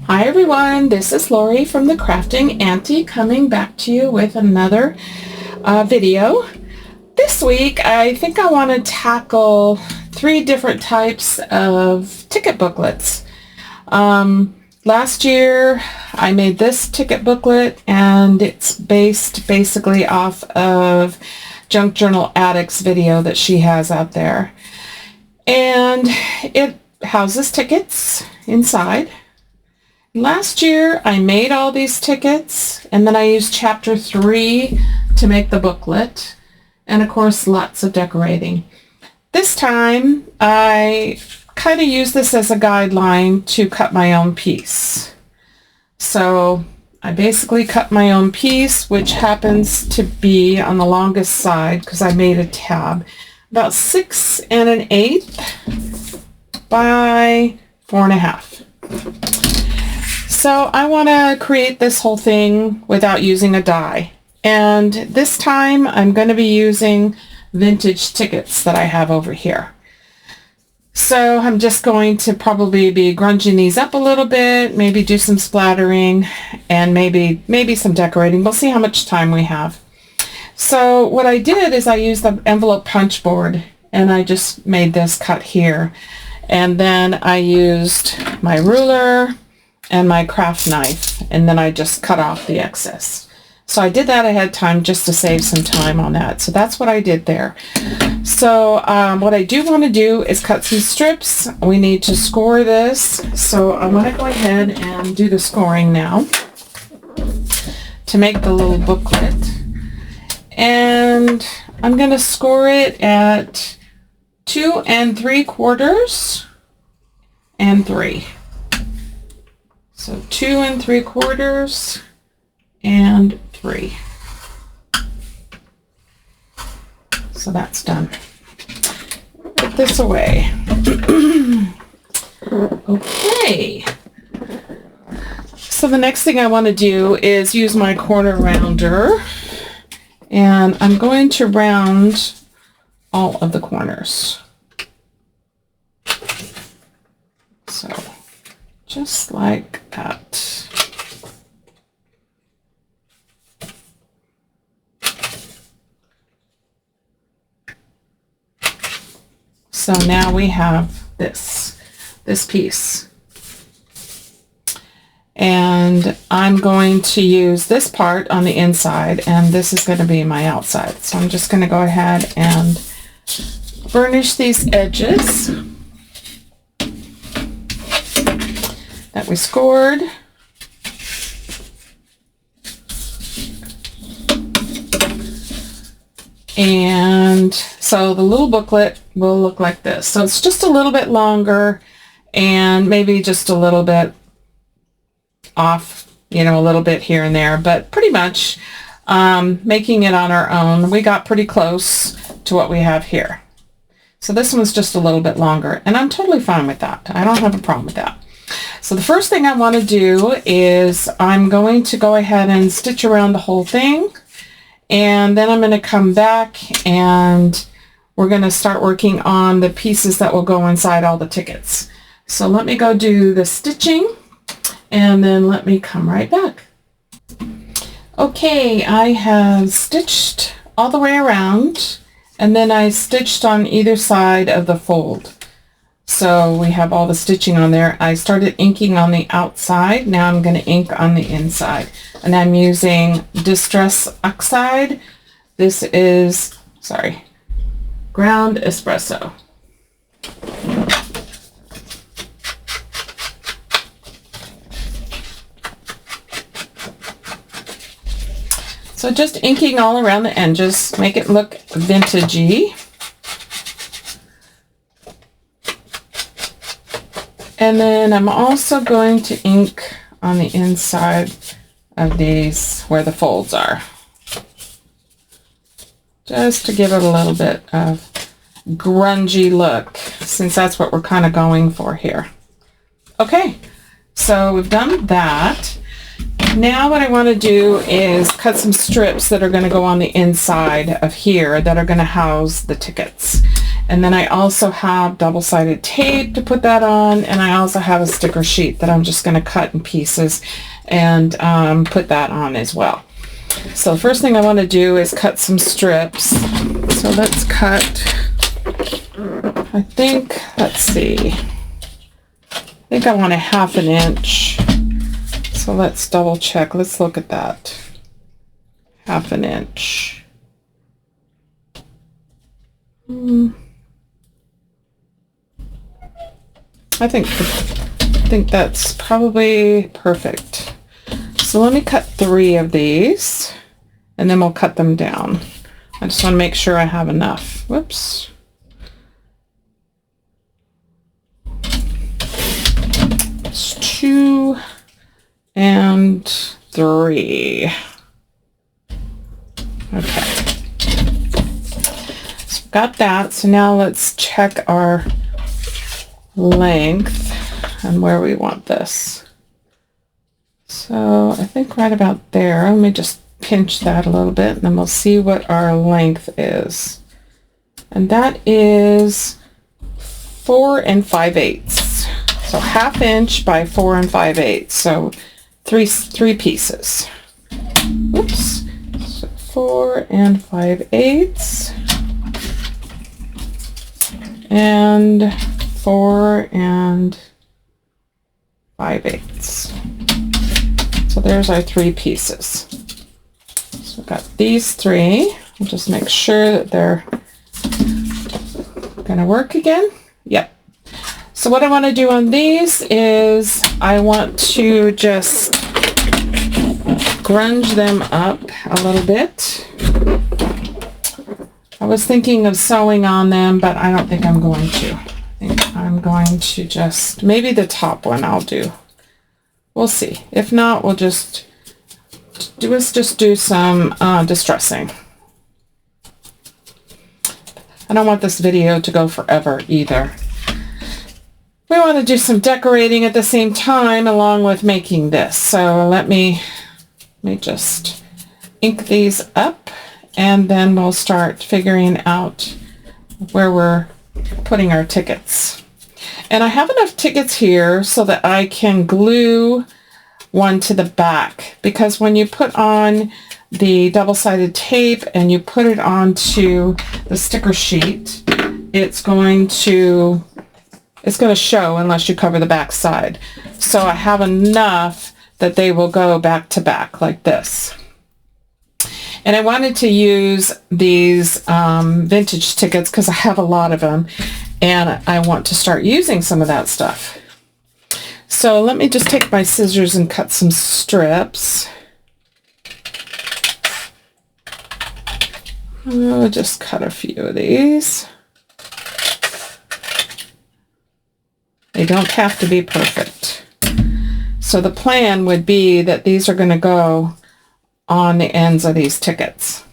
Hi everyone, this is Lori from the Crafting Auntie coming back to you with another video. This week I think I want to tackle 3 different types of ticket booklets. Last year I made this ticket booklet and it's based basically off of Junk Journal Addict's video that she has out there. And it houses tickets inside. Last year I made all these tickets and then I used chapter 3 to make the booklet, and of course lots of decorating. This time I kind of use this as a guideline to cut my own piece. So I basically cut my own piece, which happens to be on the longest side because I made a tab, about 6 1/8 by 4 1/2. So I want to create this whole thing without using a die. And this time I'm going to be using vintage tickets that I have over here. So I'm just going to probably be grunging these up a little bit, maybe do some splattering, and maybe some decorating. We'll see how much time we have. So what I did is I used the envelope punch board and I just made this cut here. And then I used my ruler and my craft knife, and then I just cut off the excess. So I did that ahead of time just to save some time on that. So that's what I did there. So what I do want to do is cut some strips. We need to score this. So I want to go ahead and do the scoring now to make the little booklet. And I'm going to score it at 2 3/4 and 3. So 2 3/4 and 3. So that's done. Put this away. Okay. So the next thing I want to do is use my corner rounder, and I'm going to round all of the corners. So just like that. So now we have this piece. And I'm going to use this part on the inside, and this is going to be my outside. So I'm just going to go ahead and burnish these edges that we scored. And so the little booklet will look like this. So it's just a little bit longer and maybe just a little bit off, a little bit here and there, but pretty much making it on our own. We got pretty close to what we have here. So this one's just a little bit longer, and I'm totally fine with that. I don't have a problem with that. So the first thing I want to do is I'm going to go ahead and stitch around the whole thing, and then I'm going to come back and we're going to start working on the pieces that will go inside all the tickets. So let me go do the stitching and then let me come right back. Okay, I have stitched all the way around, and then I stitched on either side of the fold. So we have all the stitching on there. I started inking on the outside. Now I'm going to ink on the inside. And I'm using Distress Oxide. This is, ground espresso. So just inking all around the edges, make it look vintagey. And then I'm also going to ink on the inside of these where the folds are, just to give it a little bit of grungy look, since that's what we're kind of going for here. Okay, so we've done that. Now what I want to do is cut some strips that are going to go on the inside of here that are going to house the tickets. And then I also have double-sided tape to put that on, and I also have a sticker sheet that I'm just going to cut in pieces and put that on as well. So the first thing I want to do is cut some strips. So let's cut, I think, let's see, I think I want a 1/2 inch. So let's double check. Let's look at that. 1/2 inch. I think that's probably perfect. So let me cut 3 of these, and then we'll cut them down. I just want to make sure I have enough. Whoops. It's 2 and 3. Okay. So got that. So now let's check our length and where we want this. So I think right about there. Let me just pinch that a little bit, and then we'll see what our length is. And that is 4 5/8. So 1/2 inch by 4 5/8. So three pieces. Oops. So 4 5/8 and 4 5/8. So there's our 3 pieces. So I've got these 3. I'll just make sure that they're going to work again. Yep. So what I want to do on these is I want to just grunge them up a little bit. I was thinking of sewing on them, but I don't think I'm going to. I think I'm going to just, maybe the top one I'll do. We'll see. If not, we'll just do some distressing. I don't want this video to go forever either. We want to do some decorating at the same time along with making this. So let me just ink these up, and then we'll start figuring out where we're putting our tickets. And I have enough tickets here so that I can glue one to the back, because when you put on the double-sided tape and you put it onto the sticker sheet, it's going to show unless you cover the back side. So I have enough that they will go back to back like this. And I wanted to use these vintage tickets because I have a lot of them, and I want to start using some of that stuff. So let me just take my scissors and cut some strips. I'll just cut a few of these. They don't have to be perfect. So the plan would be that these are going to go on the ends of these tickets.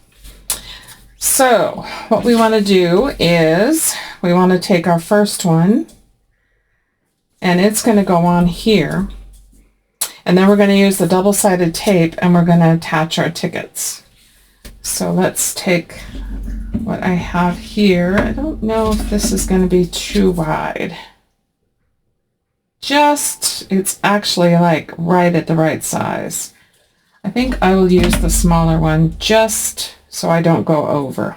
So what we want to do is we want to take our first one, and it's going to go on here, and then we're going to use the double-sided tape and we're going to attach our tickets. So let's take what I have here. I don't know if this is going to be too wide. It's actually like right at the right size. I think I will use the smaller one just so I don't go over.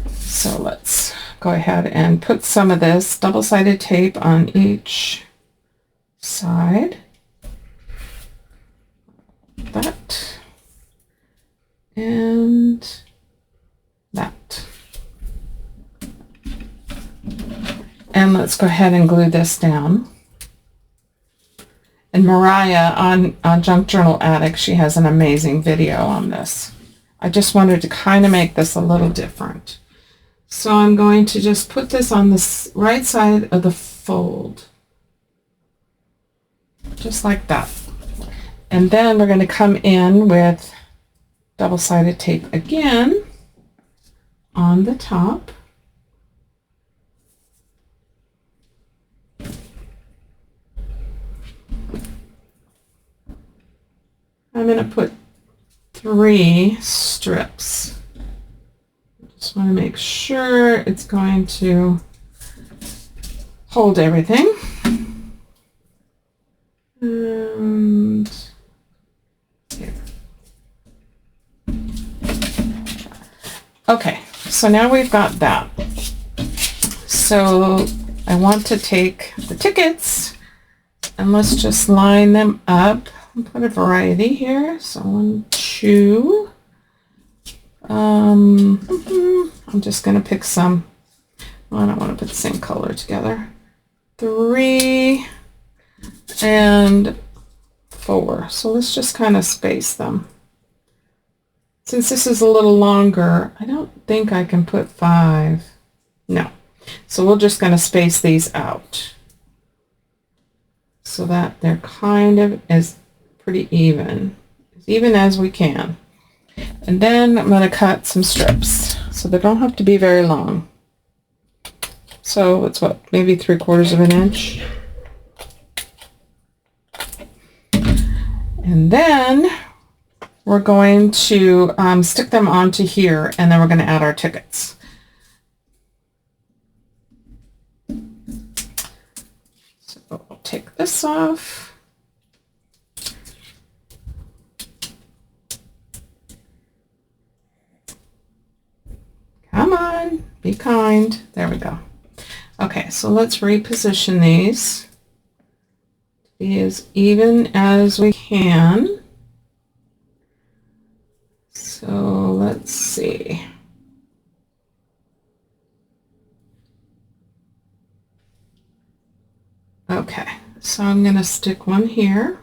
So let's go ahead and put some of this double-sided tape on each side. That. And that. And let's go ahead and glue this down. And Mariah on Junk Journal Attic, she has an amazing video on this. I just wanted to kind of make this a little different. So I'm going to just put this on the right side of the fold. Just like that. And then we're going to come in with double-sided tape again on the top. I'm going to put 3 strips. Just Just want to make sure it's going to hold everything. And here. Okay, so now we've got that. So I want to take the tickets and let's just line them up and put a variety here. So 1, 2. I'm just going to pick some. Well, I don't want to put the same color together. 3 and 4. So let's just kind of space them. Since this is a little longer, I don't think I can put 5. No. So we're just going to space these out so that they're kind of pretty even as we can. And then I'm going to cut some strips so they don't have to be very long. So it's what, maybe 3/4 of an inch. And then we're going to stick them onto here, and then we're going to add our tickets. So I'll take this off. Come on, be kind. There we go. Okay, so let's reposition these to be as even as we can. So let's see. Okay, so I'm going to stick one here.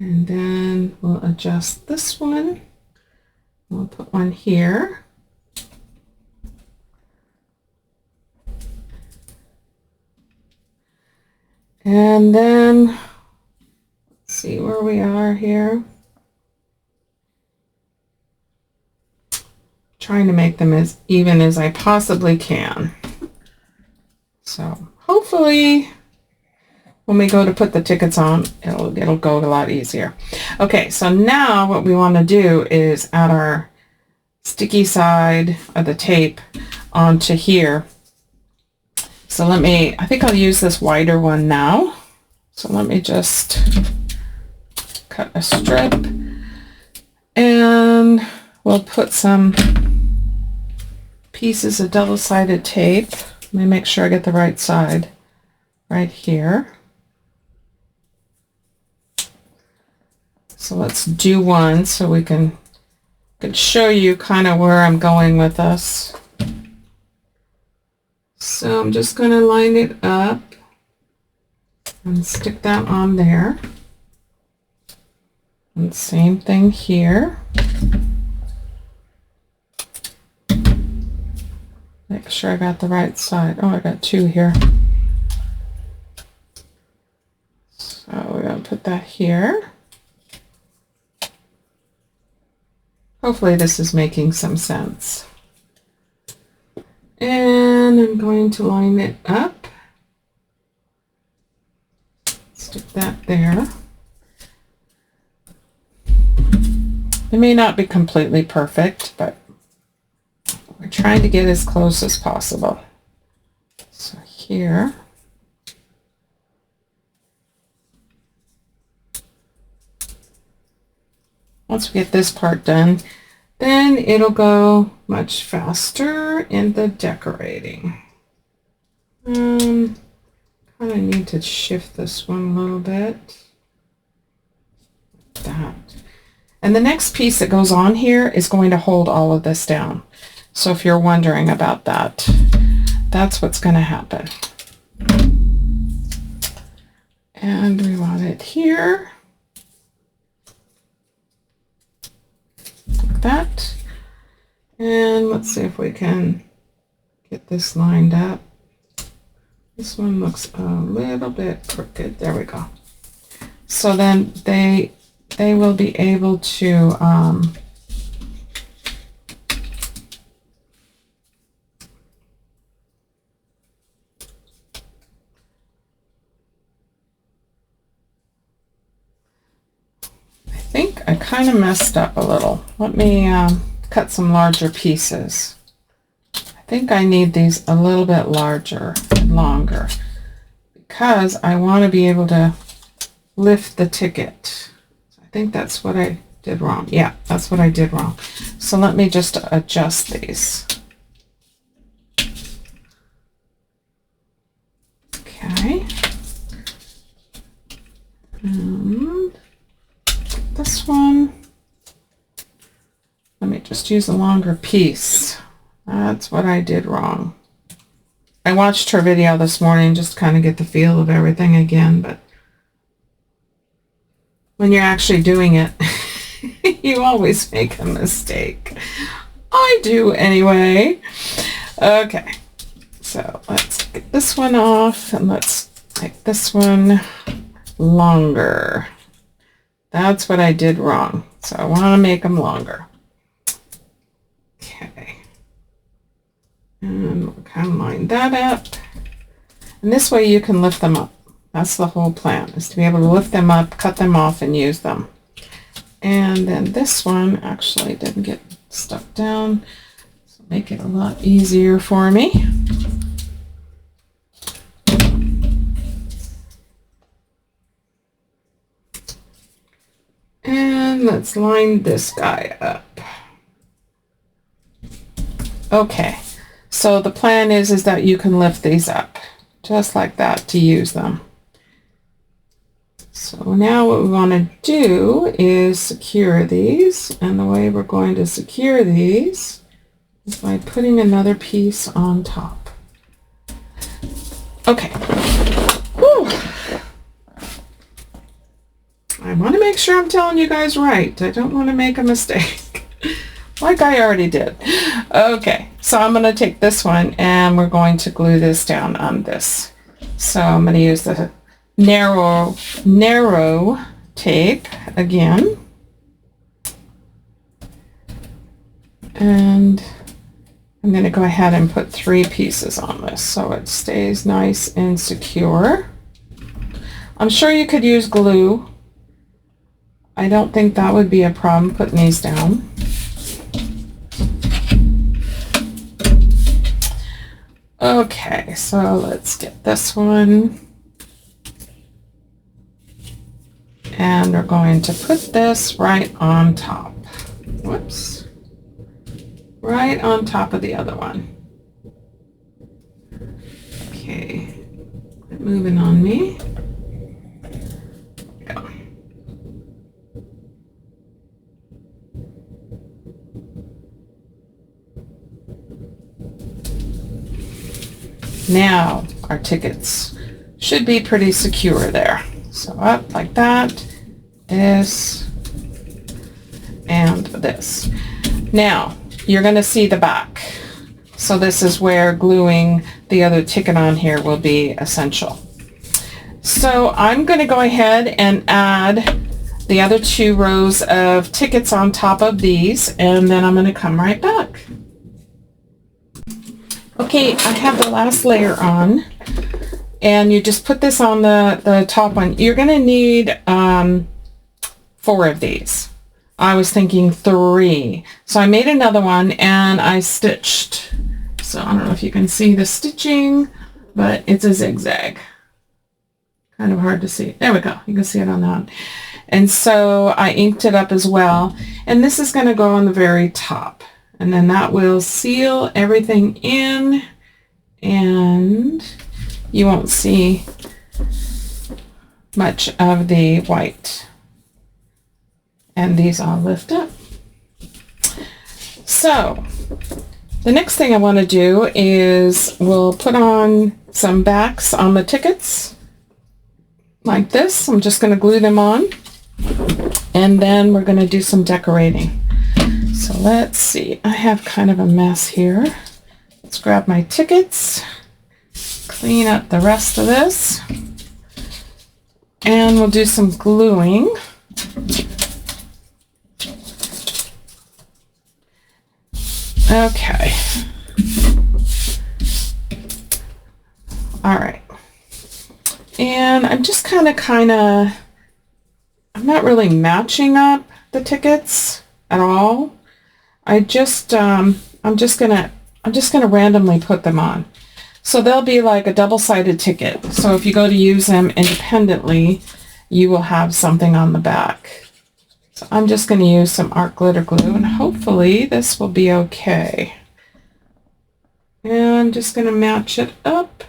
And then we'll adjust this one. We'll put one here. And then, let's see where we are here. Trying to make them as even as I possibly can. So hopefully when we go to put the tickets on, it'll go a lot easier. Okay, so now what we want to do is add our sticky side of the tape onto here. So I think I'll use this wider one now. So let me just cut a strip and we'll put some pieces of double-sided tape. Let me make sure I get the right side right here. So let's do one so we can show you kind of where I'm going with this. So I'm just going to line it up and stick that on there. And same thing here. Make sure I got the right side. Oh, I got 2 here. So we're going to put that here. Hopefully this is making some sense. And I'm going to line it up. Stick that there. It may not be completely perfect, but we're trying to get as close as possible. So here. Once we get this part done, then it'll go much faster in the decorating. Kind of need to shift this one a little bit. Like that. And the next piece that goes on here is going to hold all of this down. So if you're wondering about that, that's what's going to happen. And we want it here. Like that. And let's see if we can get this lined up. This one looks a little bit crooked. There we go. So then they will be able to kind of messed up a little. Let me cut some larger pieces. I think I need these a little bit larger and longer because I want to be able to lift the ticket. I think that's what I did wrong. Yeah, that's what I did wrong. So let me just adjust these. Okay. And this one, let me just use a longer piece. That's what I did wrong. I watched her video this morning just to kind of get the feel of everything again, but when you're actually doing it, you always make a mistake. I do anyway. Okay, so let's get this one off and let's make this one longer. That's what I did wrong. So I want to make them longer. Okay. And we'll kind of line that up. And this way you can lift them up. That's the whole plan, is to be able to lift them up, cut them off, and use them. And then this one actually didn't get stuck down, so make it a lot easier for me. And let's line this guy up. Okay, so the plan is that you can lift these up just like that to use them. So now what we want to do is secure these, and the way we're going to secure these is by putting another piece on top. Okay. Whew. I want to make sure I'm telling you guys right. I don't want to make a mistake like I already did. Okay, so I'm going to take this one and we're going to glue this down on this. So I'm going to use the narrow tape again, and I'm going to go ahead and put 3 pieces on this so it stays nice and secure. I'm sure you could use glue. I don't think that would be a problem putting these down. Okay, so let's get this one. And we're going to put this right on top. Whoops. Right on top of the other one. Okay. Quit moving on me. There we go. Now our tickets should be pretty secure there. So up like that, this, and this. Now, you're going to see the back. So this is where gluing the other ticket on here will be essential. So I'm going to go ahead and add the other 2 rows of tickets on top of these, and then I'm going to come right back. Okay, I have the last layer on. And you just put this on the top one. You're going to need 4 of these. I was thinking 3. So I made another one and I stitched. So I don't know if you can see the stitching, but it's a zigzag. Kind of hard to see. There we go. You can see it on that. And so I inked it up as well. And this is going to go on the very top. And then that will seal everything in, and you won't see much of the white. And these all lift up. So the next thing I want to do is we'll put on some backs on the tickets like this. I'm just going to glue them on, and then we're going to do some decorating. So let's see, I have kind of a mess here. Let's grab my tickets, clean up the rest of this, and we'll do some gluing. Okay. All right. And I'm just kind of, I'm not really matching up the tickets at all. I'm just gonna randomly put them on. So they'll be like a double-sided ticket. So if you go to use them independently, you will have something on the back. So I'm just going to use some art glitter glue, and hopefully this will be okay. And I'm just going to match it up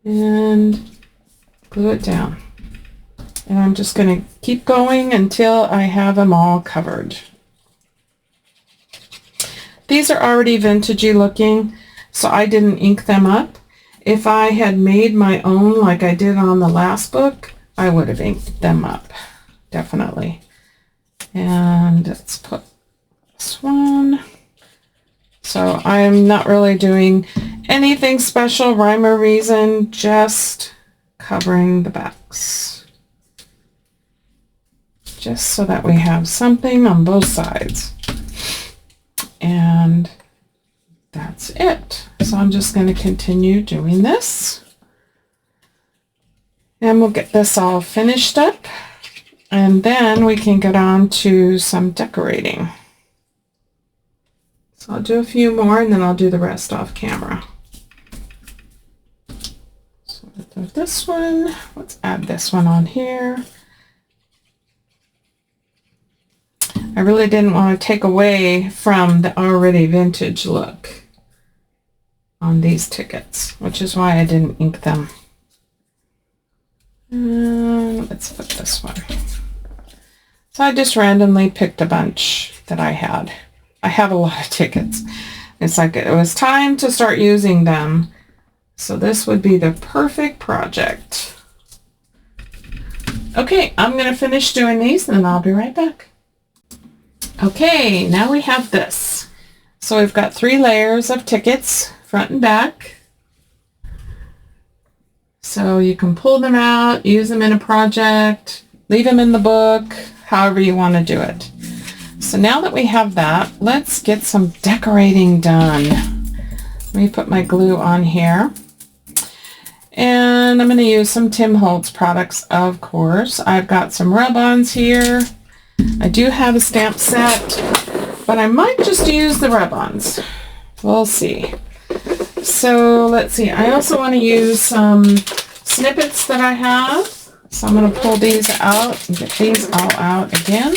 and glue it down. And I'm just going to keep going until I have them all covered. These are already vintagey looking, so I didn't ink them up. If I had made my own like I did on the last book, I would have inked them up, definitely. And let's put this one. So I'm not really doing anything special, rhyme or reason, just covering the backs. Just so that we have something on both sides. And that's it. So I'm just going to continue doing this. And we'll get this all finished up. And then we can get on to some decorating. So I'll do a few more and then I'll do the rest off camera. So we'll do this one. Let's add this one on here. I really didn't want to take away from the already vintage look on these tickets, which is why I didn't ink them. Let's put this one. So I just randomly picked a bunch that I had. I have a lot of tickets. It's like it was time to start using them. So this would be the perfect project. Okay, I'm going to finish doing these and then I'll be right back. Okay, now we have this. So we've got 3 layers of tickets, front and back. So you can pull them out, use them in a project, leave them in the book, however you want to do it. So now that we have that, let's get some decorating done. Let me put my glue on here. And I'm going to use some Tim Holtz products, of course. I've got some rub-ons here. I do have a stamp set, but I might just use the rub-ons. We'll see. So let's see. I also want to use some snippets that I have. So I'm going to pull these out and get these all out again.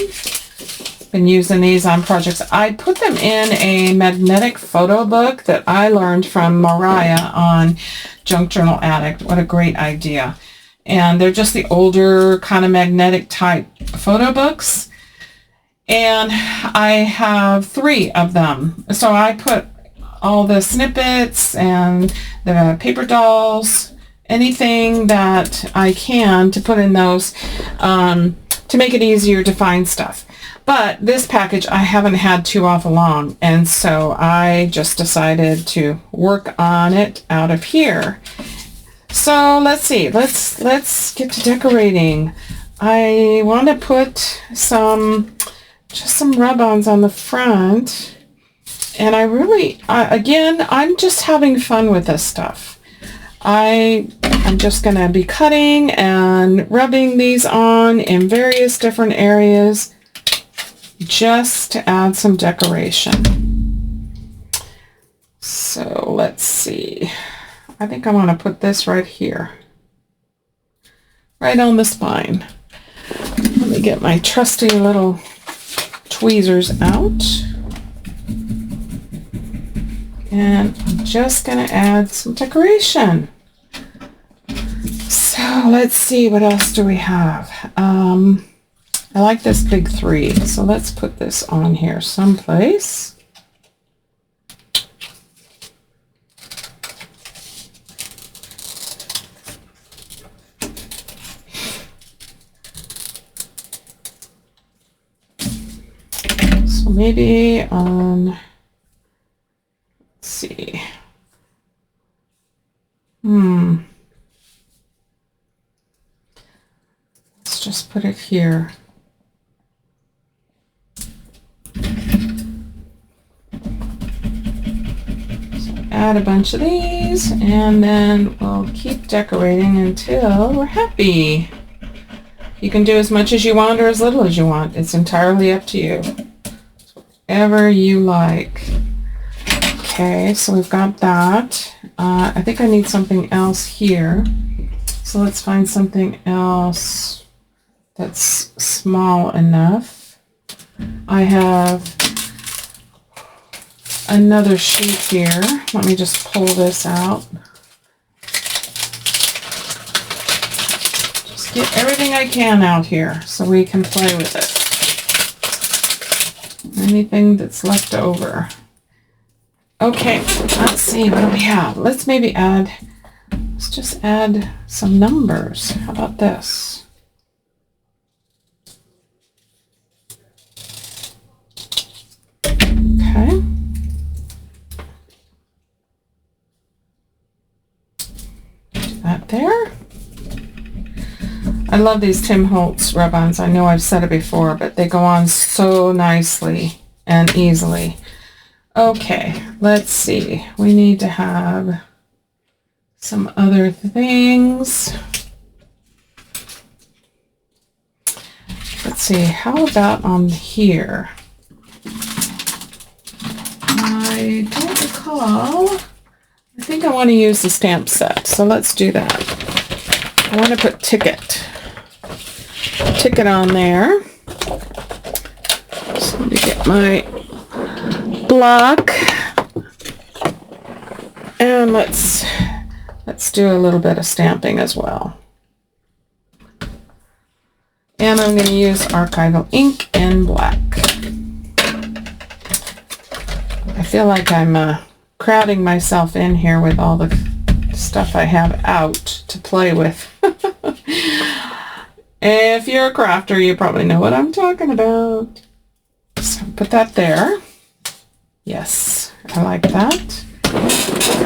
Been using these on projects. I put them in a magnetic photo book that I learned from Mariah on Junk Journal Addict. What a great idea. And they're just the older kind of magnetic type photo books. And I have 3 of them. So I put all the snippets and the paper dolls, anything that I can to put in those to make it easier to find stuff. But this package I haven't had too awful long, and so I just decided to work on it out of here. So let's see, let's get to decorating. I want to put just some rub-ons on the front, and I really, again, I'm just having fun with this stuff. I'm just going to be cutting and rubbing these on in various different areas just to add some decoration. So let's see. I think I want to put this right here, right on the spine. Let me get my trusty little tweezers out. And I'm just going to add some decoration. So let's see, what else do we have? I like this big 3, so let's put this on here someplace. So maybe on, let's see. Let's just put it here. Add a bunch of these, and then we'll keep decorating until we're happy. You can do as much as you want or as little as you want. It's entirely up to you. Whatever you like. Okay, so we've got that. I think I need something else here. So let's find something else that's small enough. I have another sheet here. Let me just pull this out. Just get everything I can out here so we can play with it. Anything that's left over. Okay, let's see, what do we have? Let's just add some numbers. How about this? Okay. Do that there. I love these Tim Holtz rub-ons. I know I've said it before, but they go on so nicely and easily. Okay, let's see. We need to have some other things. Let's see, how about on here? I don't recall. I think I want to use the stamp set, so let's do that. I want to put ticket on there. So let me get my block, and let's do a little bit of stamping as well. And I'm going to use archival ink in black. I feel like I'm crowding myself in here with all the stuff I have out to play with. If you're a crafter, you probably know what I'm talking about. So put that there. Yes, I like that.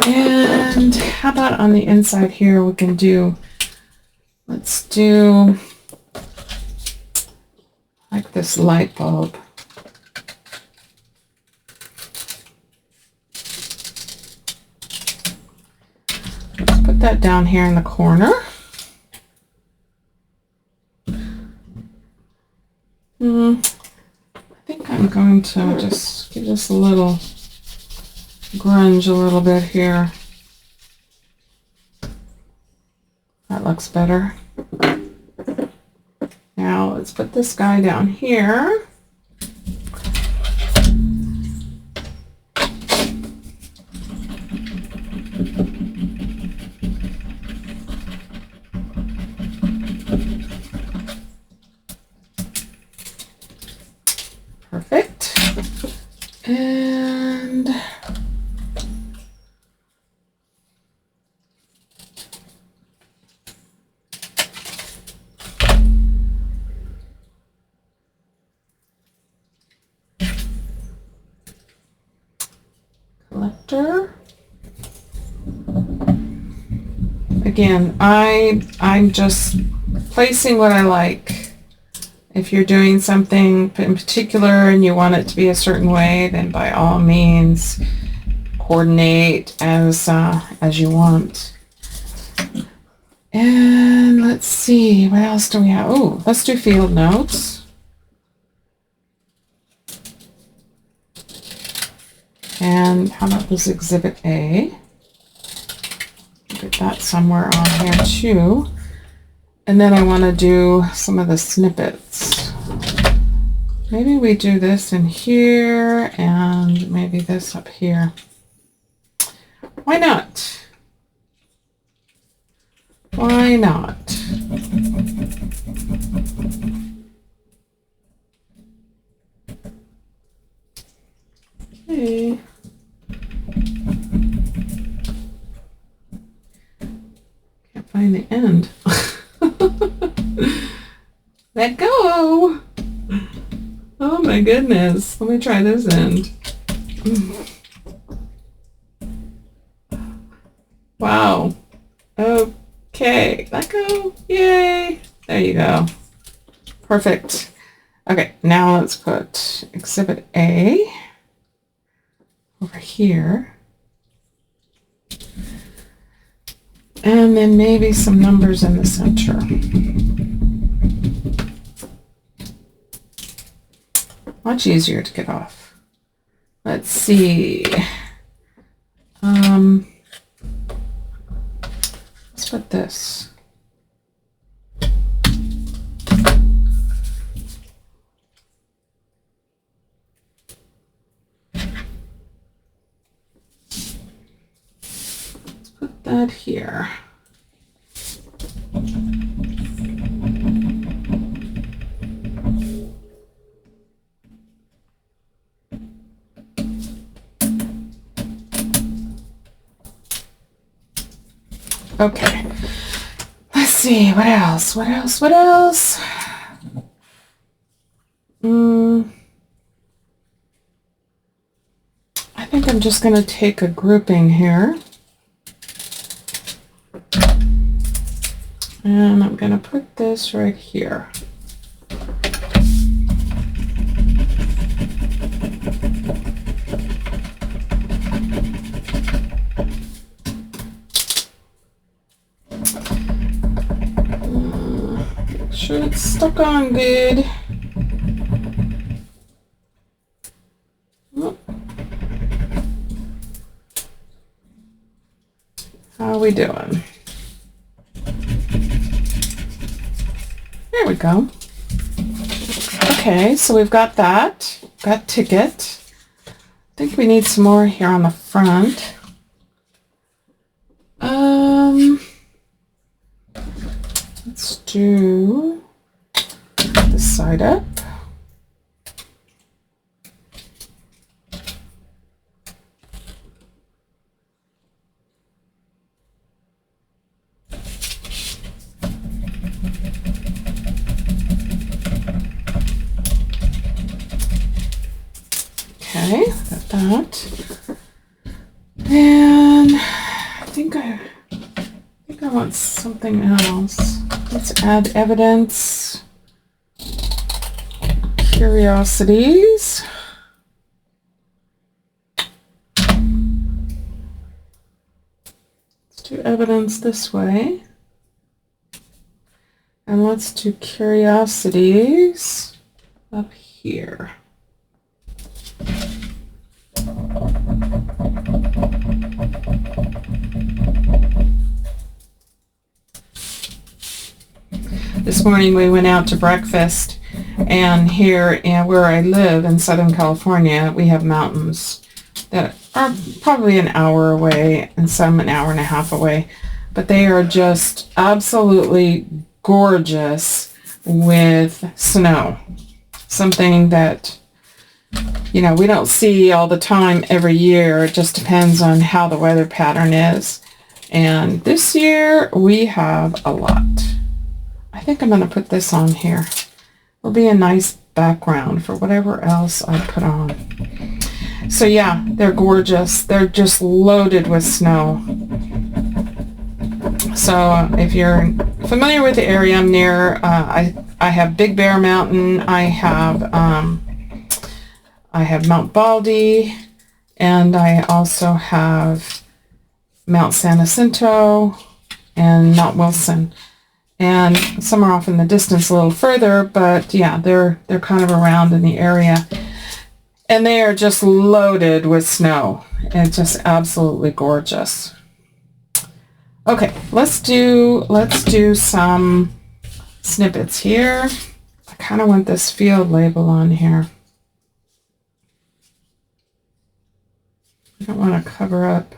And how about on the inside here, we can do, let's do like this light bulb. Let's put that down here in the corner. I think I'm going to just give this a little grunge a little bit here. That looks better. Now let's put this guy down here. Perfect. And collector. Again, I'm just placing what I like. If you're doing something in particular and you want it to be a certain way, then by all means coordinate as you want. And let's see, what else do we have? Oh, let's do field notes. And how about this Exhibit A? Get that somewhere on here too. And then I want to do some of the snippets. Maybe we do this in here and maybe this up here. Why not? Why not? Okay. Can't find the end. Let go. Oh my goodness. Let me try this end. Wow. Okay. Let go. Yay. There you go. Perfect. Okay. Now let's put Exhibit A over here. And then maybe some numbers in the center. Much easier to get off. Let's see. Let's put this. Let's put that here. Okay, let's see, what else? I think I'm just going to take a grouping here. And I'm going to put this right here. Make sure it's stuck on good. How are we doing? There we go. Okay, so we've got that. Got ticket. I think we need some more here on the front. Let's do this side up. Okay, got that. And I think I want something else. Let's add evidence. Curiosities. Let's do evidence this way. And let's do curiosities up here. This morning we went out to breakfast, and here where I live in Southern California, we have mountains that are probably an hour away and some an hour and a half away, but they are just absolutely gorgeous with snow. Something that, you know, we don't see all the time every year. It just depends on how the weather pattern is. And this year we have a lot. I think I'm going to put this on here. It'll be a nice background for whatever else I put on. So yeah, they're gorgeous. They're just loaded with snow. So if you're familiar with the area I'm near, I have Big Bear Mountain. I have Mount Baldy, and I also have Mount San Jacinto and Mount Wilson. And some are off in the distance a little further, but yeah, they're kind of around in the area. And they are just loaded with snow. It's just absolutely gorgeous. Okay, let's do some snippets here. I kind of want this field label on here. I don't want to cover up.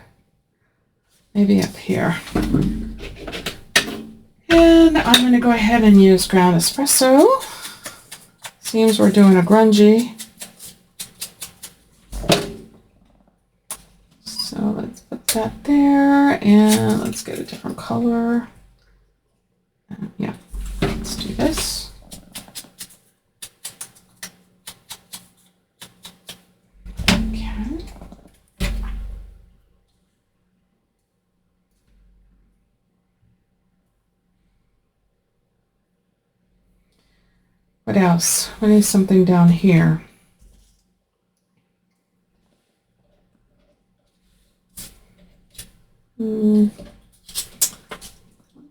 Maybe up here. And I'm going to go ahead and use ground espresso. Seems we're doing a grungy. So let's put that there, and let's get a different color. Yeah, let's do this. Okay. What else? We need something down here. Let's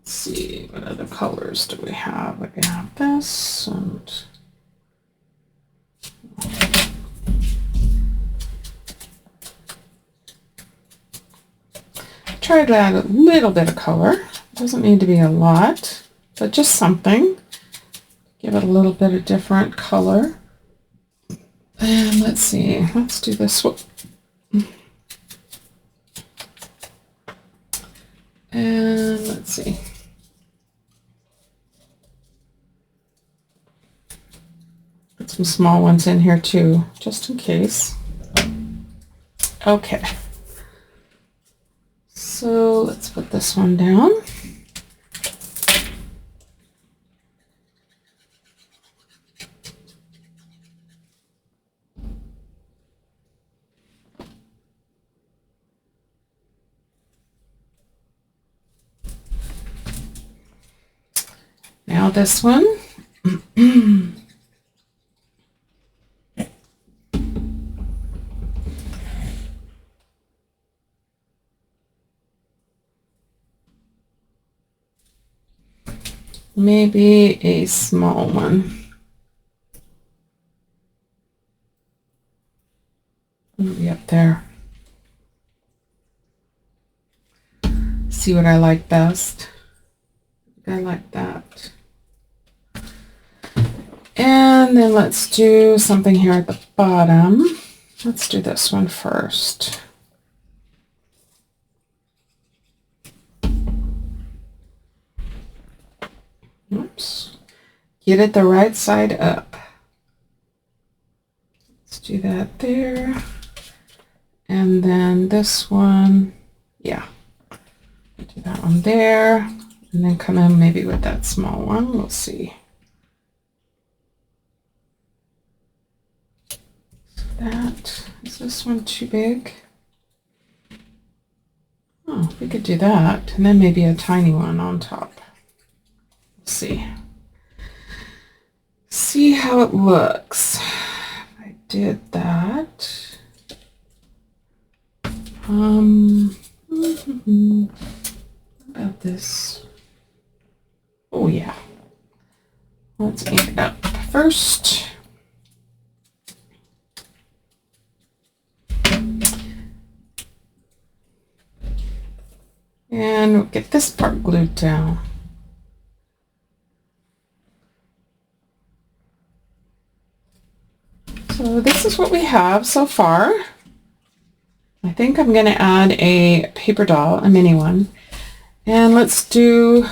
see, what other colors do we have? We can have this, and try to add a little bit of color. It doesn't need to be a lot, but just something. Give it a little bit of different color. And let's see, let's do this one. And let's see. Put some small ones in here too, just in case. Okay. So let's put this one down. Now this one. Maybe a small one. Maybe up there. See what I like best. I like that. And then let's do something here at the bottom. Let's do this one first. Oops. Get it the right side up. Let's do that there. And then this one, yeah. Do that one there. And then come in maybe with that small one. We'll see. That. Is this one too big? Oh, we could do that. And then maybe a tiny one on top. We'll see. See how it looks. I did that. What about this? Oh yeah. Let's ink it up first. And we'll get this part glued down. So this is what we have so far. I think I'm going to add a paper doll, a mini one. And let's do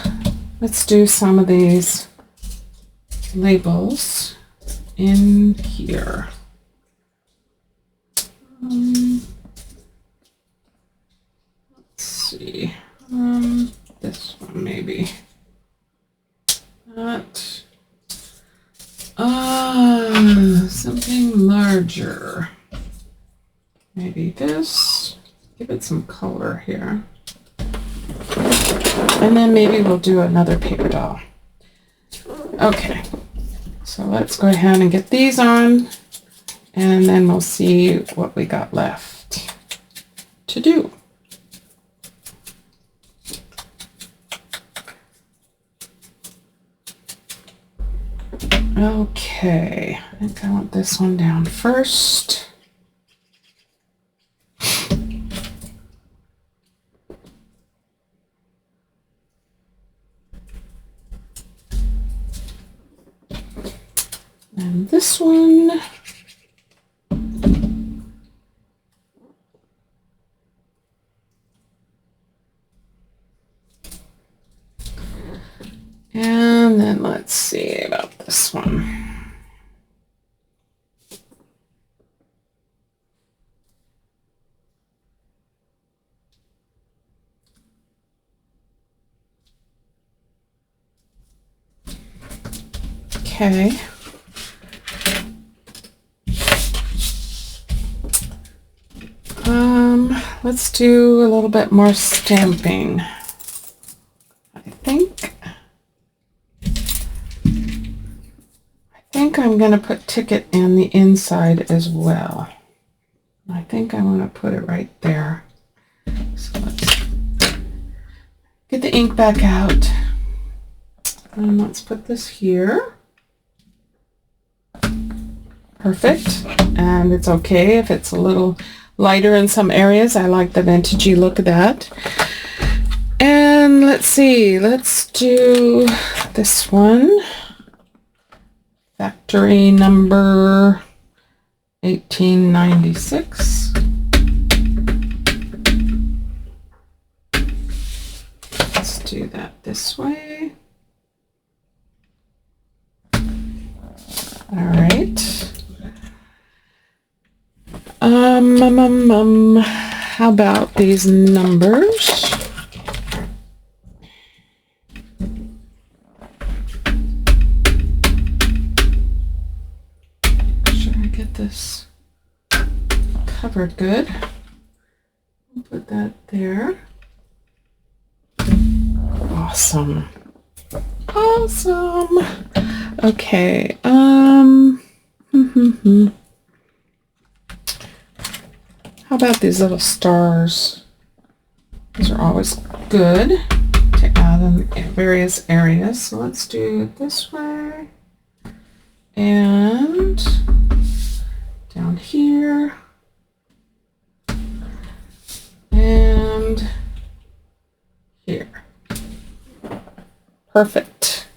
some of these labels in here. Let's see. This one maybe. That. Something larger. Maybe this. Give it some color here. And then maybe we'll do another paper doll. Okay. So let's go ahead and get these on. And then we'll see what we got left to do. Okay, I think I want this one down first. And this one. And then let's see about this one. Okay. Let's do a little bit more stamping. I think I'm going to put ticket in the inside as well. I think I want to put it right there. So let's get the ink back out. And let's put this here. Perfect. And it's okay if it's a little lighter in some areas. I like the vintagey look of that. And let's see, let's do this one. Factory number 1896. Let's do that this way. All right. How about these numbers? Make sure I get this covered good. Put that there. Awesome. Awesome. Okay. How about these little stars? These are always good to add in various areas. So let's do it this way. And down here. And here. Perfect.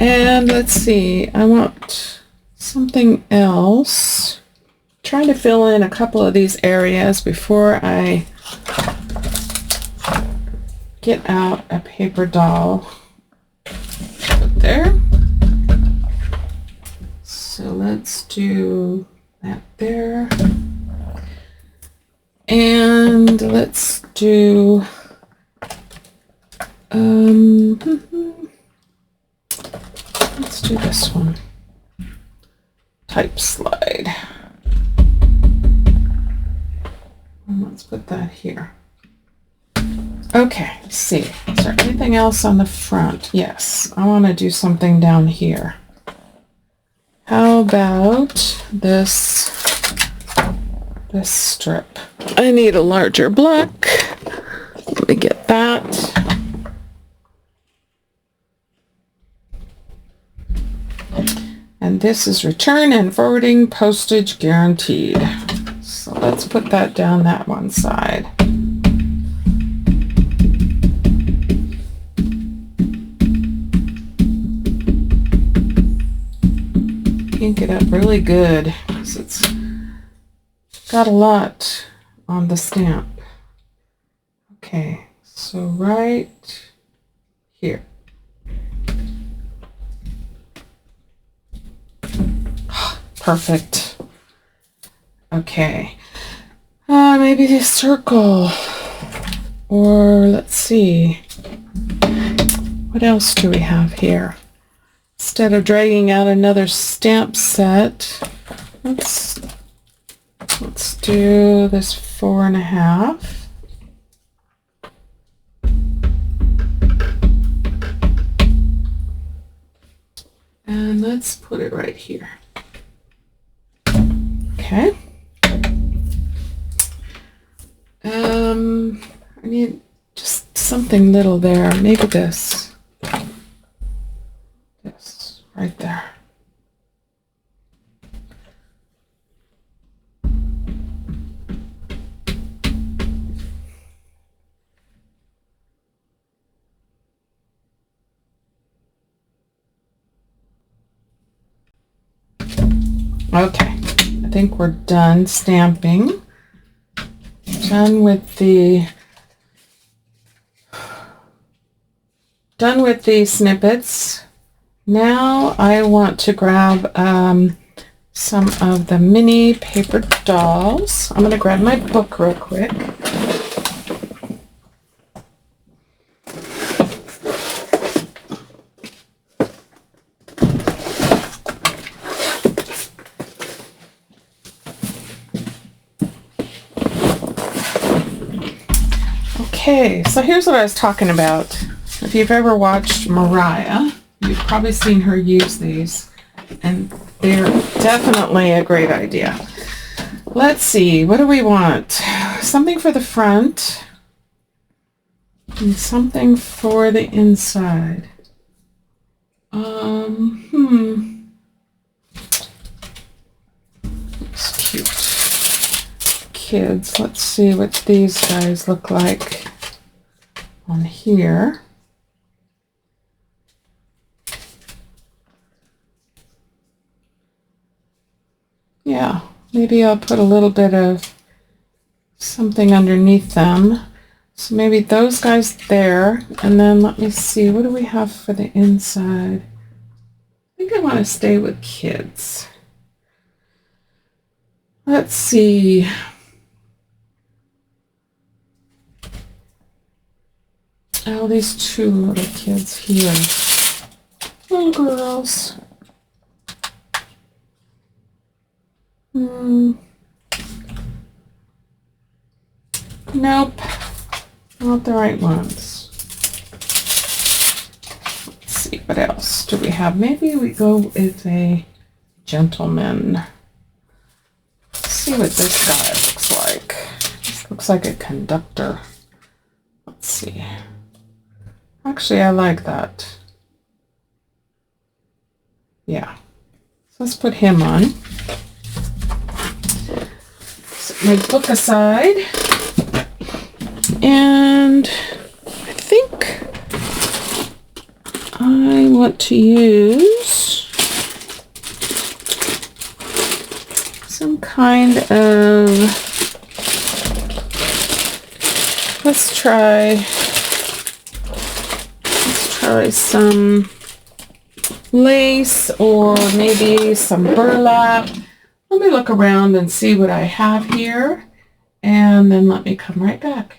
And let's see, I want something else. Trying to fill in a couple of these areas before I get out a paper doll. Put there. So let's do that there. And let's do let's do this one. Type slide. And let's put that here. Okay, let's see. Is there anything else on the front? Yes, I want to do something down here. How about this strip? I need a larger block. Let me get that. And this is return and forwarding postage guaranteed. So let's put that down that one side. Ink it up really good because it's got a lot on the stamp. Okay, so right here. Perfect. Okay. Maybe this circle. Or let's see. What else do we have here? Instead of dragging out another stamp set, let's do this 4.5. And let's put it right here. Okay. I need just something little there. Maybe this. This right there. Okay, I think we're done stamping. Done with the snippets. Now I want to grab some of the mini paper dolls. I'm going to grab my book real quick. Okay, so here's what I was talking about. If you've ever watched Mariah, you've probably seen her use these, and they're definitely a great idea. Let's see, what do we want? Something for the front and something for the inside. It's kids. Let's see what these guys look like on here. Yeah, maybe I'll put a little bit of something underneath them. So maybe those guys there, and then let me see, what do we have for the inside? I think I want to stay with kids. Let's see. Oh, these two little kids here. Little girls. Nope. Not the right ones. Let's see, what else do we have? Maybe we go with a gentleman. Let's see what this guy looks like. This looks like a conductor. Let's see. Actually, I like that. Yeah. So let's put him on. Set my book aside. And I think I want to use some kind of, let's try some lace or maybe some burlap. Let me look around and see what I have here, and then let me come right back.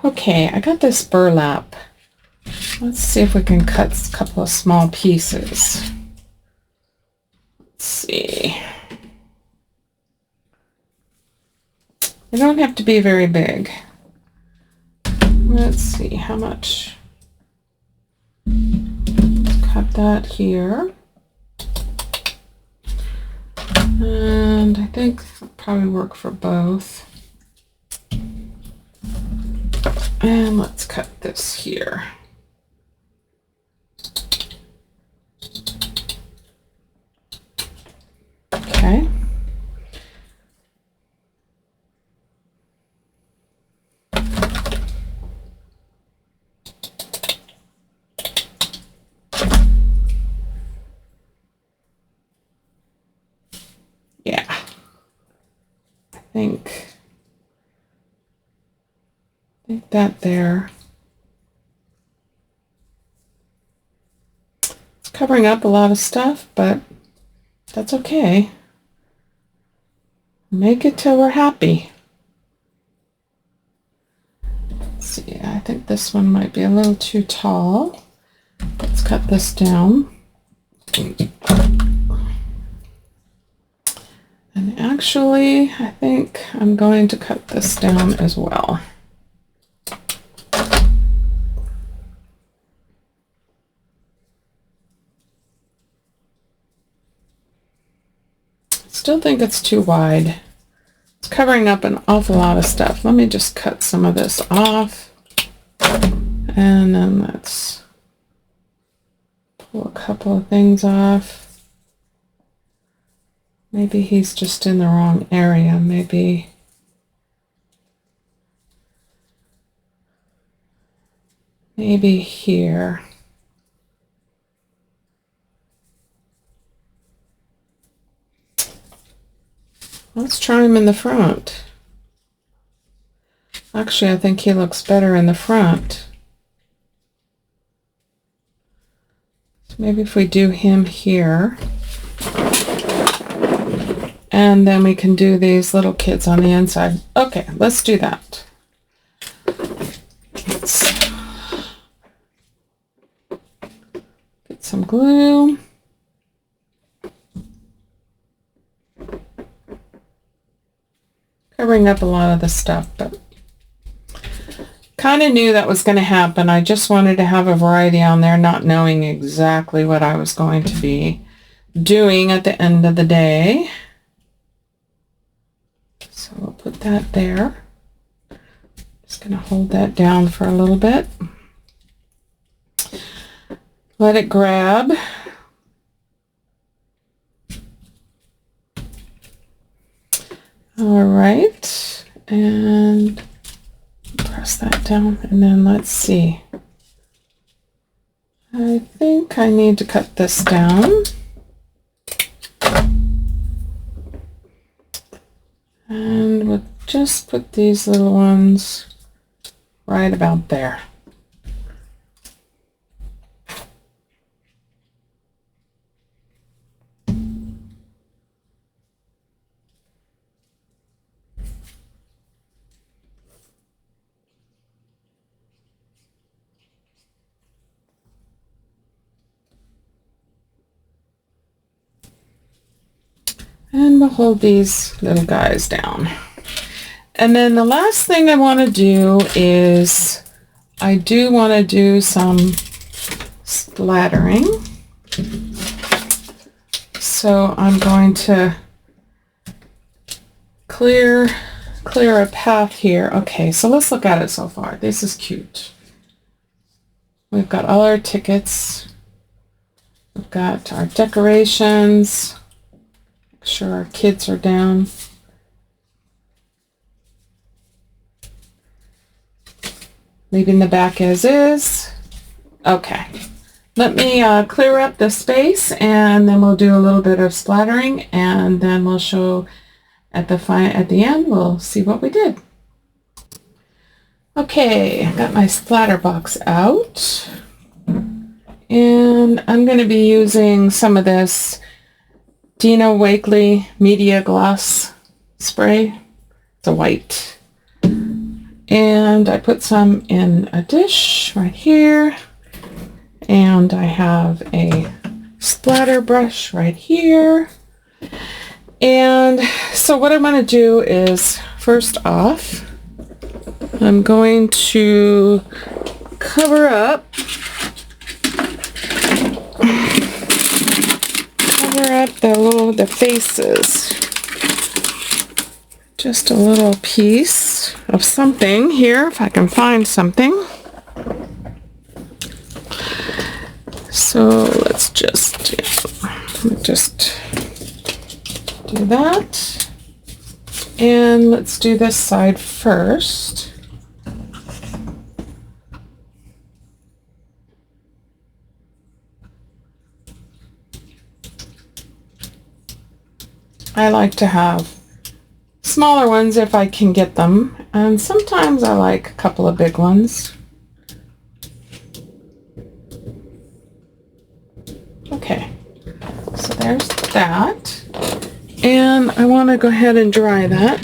Okay, I got this burlap. Let's see if we can cut a couple of small pieces. Let's see. They don't have to be very big. Let's see how much. Let's cut that here. And I think it'll probably work for both. And let's cut this here. Okay. Yeah. I think that there. It's covering up a lot of stuff, but that's okay. Make it till we're happy. Let's see, I think this one might be a little too tall. Let's cut this down. And actually, I think I'm going to cut this down as well. Still think it's too wide. It's covering up an awful lot of stuff. Let me just cut some of this off, and then let's pull a couple of things off. Maybe he's just in the wrong area. Maybe here. Let's try him in the front. Actually, I think he looks better in the front. So maybe if we do him here, and then we can do these little kids on the inside. Okay, let's do that. Let's get some glue. Covering up a lot of the stuff, but kind of knew that was going to happen. I just wanted to have a variety on there, not knowing exactly what I was going to be doing at the end of the day. So we'll put that there. Just going to hold that down for a little bit. Let it grab. All right, and press that down, and then let's see. I think I need to cut this down. And we'll just put these little ones right about there. And we'll hold these little guys down. And then the last thing I want to do is I do want to do some splattering. So I'm going to clear a path here. Okay, so let's look at it so far. This is cute. We've got all our tickets. We've got our decorations. Make sure our kids are down. Leaving the back as is. Okay. Let me clear up the space, and then we'll do a little bit of splattering, and then we'll show at the end, we'll see what we did. Okay, I got my splatter box out, and I'm going to be using some of this Dina Wakley Media Gloss spray. It's a white. And I put some in a dish right here. And I have a splatter brush right here. And so what I'm going to do is, first off, I'm going to cover up the faces. Just a little piece of something here, if I can find something. So let's just do that. And let's do this side first. I like to have smaller ones if I can get them, and sometimes I like a couple of big ones. Okay, so there's that, and I want to go ahead and dry that.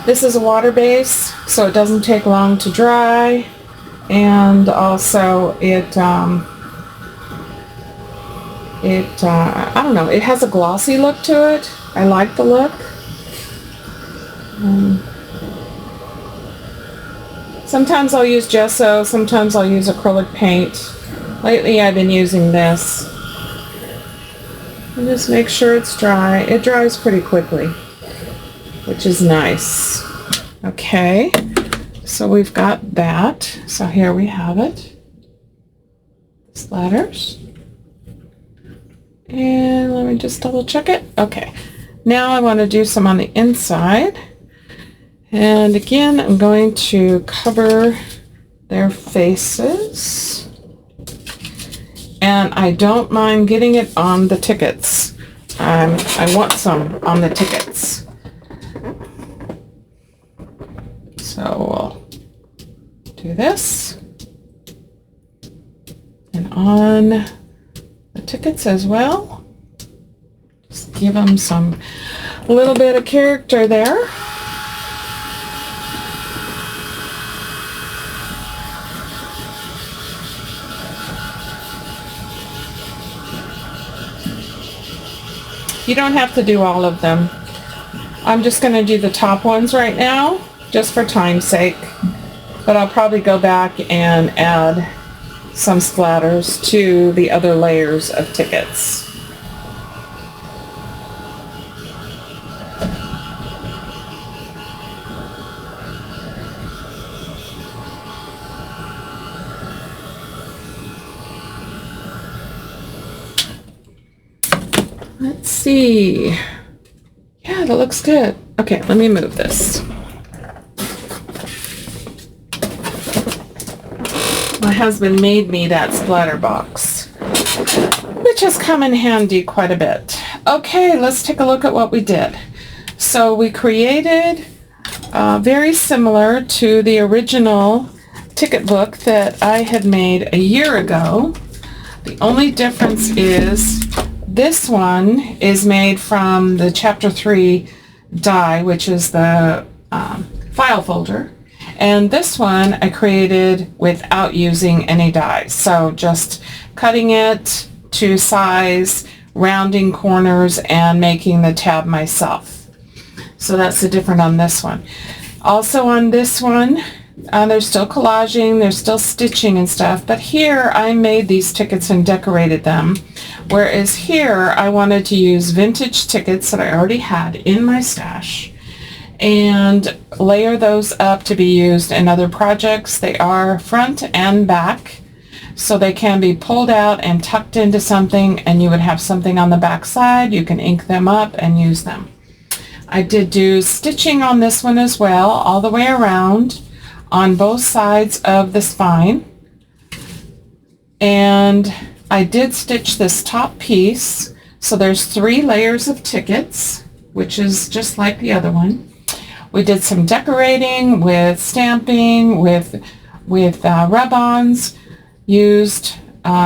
This is a water base, so it doesn't take long to dry, and also I don't know, it has a glossy look to it. I like the look. Sometimes I'll use gesso, sometimes I'll use acrylic paint. Lately I've been using this. And just make sure it's dry. It dries pretty quickly, which is nice. Okay, so we've got that. So here we have it. Splatters. And let me just double check it. Okay, now I want to do some on the inside. And again, I'm going to cover their faces. And I don't mind getting it on the tickets. I want some on the tickets. So we'll do this. And on the tickets as well. Just give them a little bit of character there. You don't have to do all of them. I'm just going to do the top ones right now, just for time's sake. But I'll probably go back and add some splatters to the other layers of tickets. Let's see. Yeah, that looks good. Okay, let me move this. My husband made me that splatter box, which has come in handy quite a bit. Okay, let's take a look at what we did. So we created very similar to the original ticket book that I had made a year ago. The only difference is this one is made from the Chapter 3 die, which is the file folder. And this one I created without using any dies. So just cutting it to size, rounding corners, and making the tab myself. So that's the difference on this one. Also on this one, there's still collaging, there's still stitching and stuff, but here I made these tickets and decorated them, whereas here I wanted to use vintage tickets that I already had in my stash and layer those up to be used in other projects. They are front and back, so they can be pulled out and tucked into something, and you would have something on the back side. You can ink them up and use them. I did do stitching on this one as well, all the way around on both sides of the spine. And I did stitch this top piece, so there's 3 layers of tickets, which is just like the other one. We did some decorating with stamping, with rub-ons, used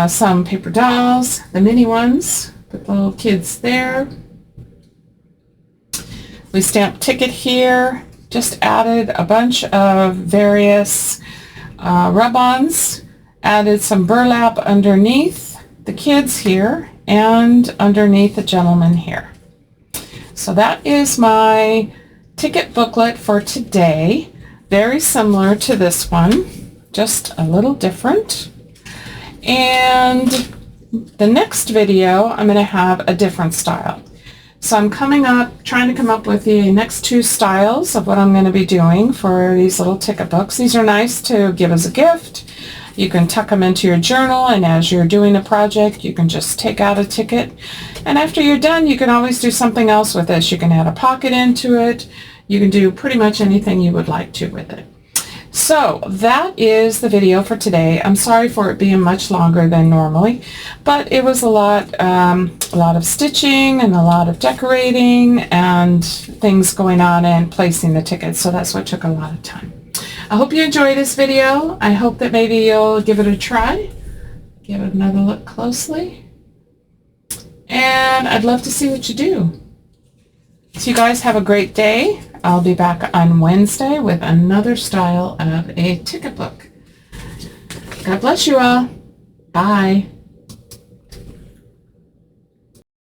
some paper dolls, the mini ones, put the little kids there. We stamped ticket here, just added a bunch of various rub-ons, added some burlap underneath the kids here and underneath the gentleman here. So that is my ticket booklet for today. Very similar to this one, just a little different. And the next video, I'm going to have a different style. So I'm trying to come up with the next 2 styles of what I'm going to be doing for these little ticket books. These are nice to give as a gift. You can tuck them into your journal, and as you're doing a project, you can just take out a ticket. And after you're done, you can always do something else with this. You can add a pocket into it. You can do pretty much anything you would like to with it. So that is the video for today. I'm sorry for it being much longer than normally, but it was a lot of stitching and a lot of decorating and things going on and placing the tickets, so that's what took a lot of time. I hope you enjoyed this video. I hope that maybe you'll give it a try. Give it another look closely. And I'd love to see what you do. So you guys have a great day. I'll be back on Wednesday with another style of a ticket book. God bless you all. Bye.